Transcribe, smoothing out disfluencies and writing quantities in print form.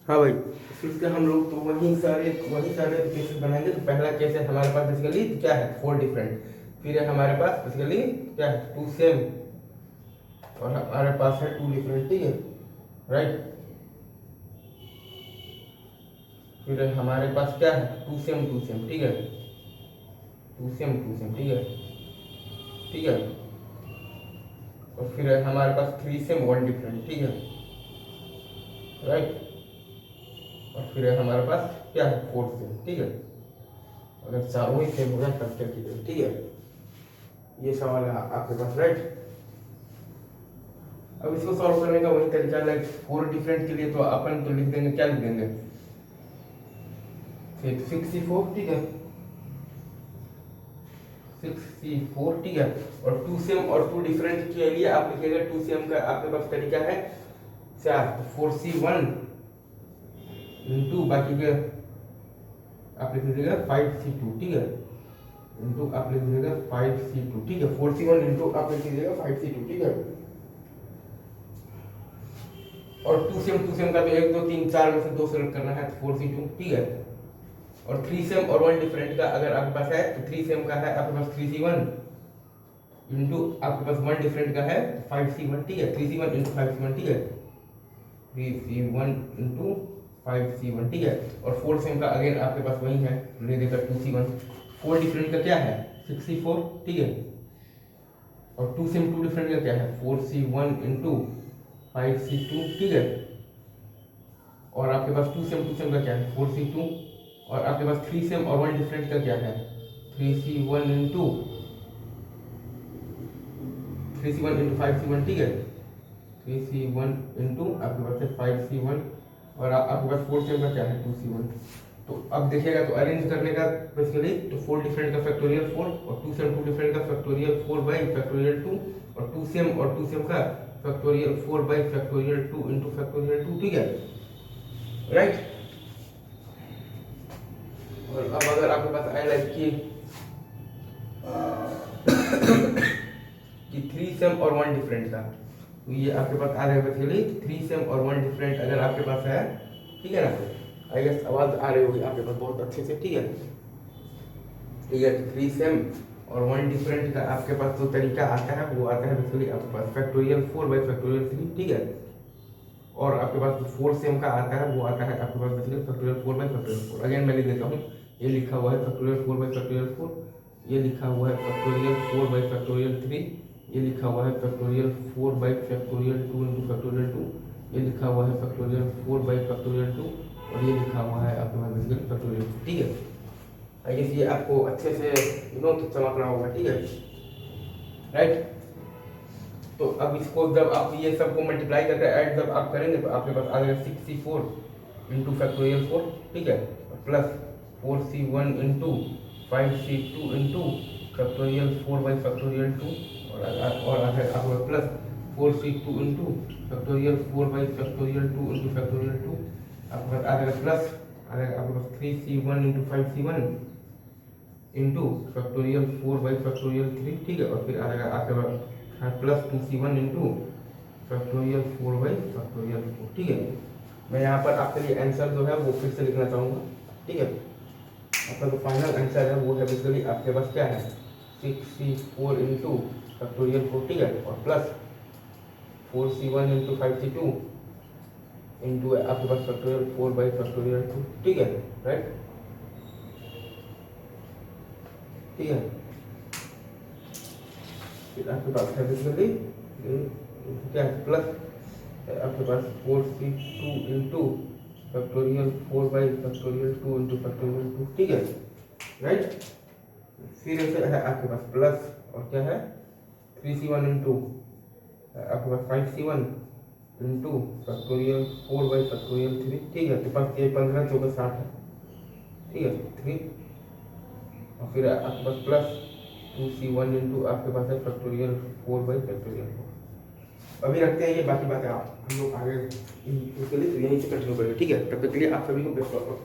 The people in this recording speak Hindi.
हाँ भाई, फिर से हम लोग तो वही सारे केसेस बनाएंगे। तो पहला केस है हमारे पास बेसिकली क्या है, 4 डिफरेंट। फिर है हमारे पास बेसिकली क्या है, 2 सेम, और हमारे पास है 2 डिफरेंट, ठीक है, राइट। फिर हमारे पास क्या है, 2 सेम 2 सेम, ठीक है, 2 सेम 2 सेम, ठीक है, ठीक है। और फिर है हमारे पास 3 सेम 1 डिफरेंट, ठीक है, राइट। और फिर है हमारे पास क्या है, 4 सेम, ठीक है। अगर चारों ही सेम हो जाए तब क्या कीजिए, ठीक है। ये सवाल है आपके पास, राइट। अब इसको सॉल्व करने का वही तरीका, लाइक 4 डिफरेंट के लिए तो अपन तो लिख देंगे, क्या लिख देंगे, 64, ठीक है, 64, ठीक है। और 2 सेम और 2 डिफरेंट के लिए आप लिखिएगा 2 सेम का आपके पास तरीका है 4, तो 4C1 इंटू बाकी के आप लिख लीजिएगा 5C2, ठीक है, इंटू आप लिख लीजिएगा 5C2, ठीक है। 4C1 इंटू आप लिख लीजिएगा 5C2, ठीक है। और 2 सेम का तो 1 2 3 4 में से 2 सेलेक्ट करना है, तो 4C2, ठीक है। और 3 सेम और 1 डिफरेंट का अगर आपके पास है तो 3 सेम का है आपके पास 3C1 इंटू आपके पास 1 डिफरेंट का है 5C1, ठीक है, 3C1 इंटू 5C1, ठीक है, 3C1 इंटू 5C1, ठीक है। और 4 सेम का अगेन आपके पास वही है, ले देकर 2C1। 4 डिफरेंट का क्या है, 64, ठीक है। और 2 सेम 2 डिफरेंट का क्या है, 4C1 इंटू 5C2, ठीक है। और आपके पास 2 सेम का क्या है, 4C2। और आपके पास 3 सेम और 1 डिफरेंट का क्या है, 3C1 इंटू 5C1, ठीक है, 3C1 इंटू आपके पास है 5C1। और आपके पास 4 सेम का क्या है, 2C1। तो अब देखिएगा तो अरेंज करने का बेसिकली तो 4 डिफरेंट का फैक्टोरियल 4, और 2 सेम 2 डिफरेंट का फैक्टोरियल 4 बाई फैक्टोरियल 2, और 2 सेम का factorial 4 by factorial 2 into factorial 2, ठीक है, राइट। और अब अगर आपके पास आए लाइक कि 3 सेम और 1 डिफरेंट का, तो ये आपके पास आ रहेगा बेसिकली 3 सेम और 1 डिफरेंट अगर आपके पास है, ठीक है ना। आई गेस आवाज़ आ रही होगी आपके पास बहुत अच्छे से, ठीक है, ठीक है। 3 सेम और 1 डिफरेंट का आपके पास जो तरीका आता है वो आता है बेसिकली आपके पास फैक्टोरियल 4 बाई फैक्टोरियल 3, ठीक है। और आपके पास जो 4 सेम का आता है वो आता है आपके पास basically factorial 4 by factorial 4। Again मैं लिख देता हूँ, ये लिखा हुआ है फैक्टोरियल 4 बाई फैक्टोरियल 4, ये लिखा हुआ है फैक्टोरियल 4 बाई फैक्टोरियल 3, ये लिखा हुआ है factorial 4 by factorial 2 into factorial 2, ये लिखा हुआ है फैक्टोरियल 4 बाई फैक्टोरियल 2, और ये लिखा हुआ है आपके पास बेसिकली फैक्टोरियल, ठीक है। आई गेस ये आपको अच्छे से तो चमक रहा होगा, ठीक है, राइट। तो अब इसको जब आप ये सबको मल्टीप्लाई करके ऐड जब आप करेंगे तो आपके पास आ जाएगा 64 इंटू फैक्टोरियल 4, ठीक है, plus 4C1 into 5C2 into factorial 4 by factorial 2, और आ जाएगा आपके पास plus 4C2 into factorial 4 by factorial 2 into factorial 2, आपके पास आ जाएगा प्लस आ जाएगा आपके पास 3C1 into 5C1 into factorial 4 by factorial 3, ठीक है। और फिर आ जाएगा आपके पास plus 2C1 into factorial 4 by factorial 4, ठीक है। मैं यहाँ पर आपके लिए आंसर जो है वो फिर से लिखना चाहूँगा, ठीक है। आपका जो फाइनल आंसर है वो है बेसिकली आपके पास क्या है, 6C4 इंटू फैक्टोरियल 4, ठीक है, और plus 4C1 into 5C2 into आपके पास फैक्टोरियल 4 बाई फैक्टोरियल 2, ठीक है, राइट, ठीक है। फिर आपके पास है बेसिकली क्या है, प्लस आपके पास 4C2 into factorial 4 by factorial 2 into factorial 2, ठीक है, राइट। फिर ऐसे है आपके पास प्लस और क्या है 3C1 इंटू आपके पास 5C1 into factorial 4 by factorial 3, ठीक है। तो पास ये 15 14 60 है, ठीक है, 3। और फिर आपके पास प्लस 2C1 इंटू आपके पास है फैक्टोरियल 4 बाई फैक्टोरियल 4। अभी रखते हैं ये, बाकी बातें आप हम लोग आगे इसके लिए तो यहीं से कंटिन्यू करेंगे, ठीक है। तब तक के लिए आप सभी को बेस्ट ऑफ लक।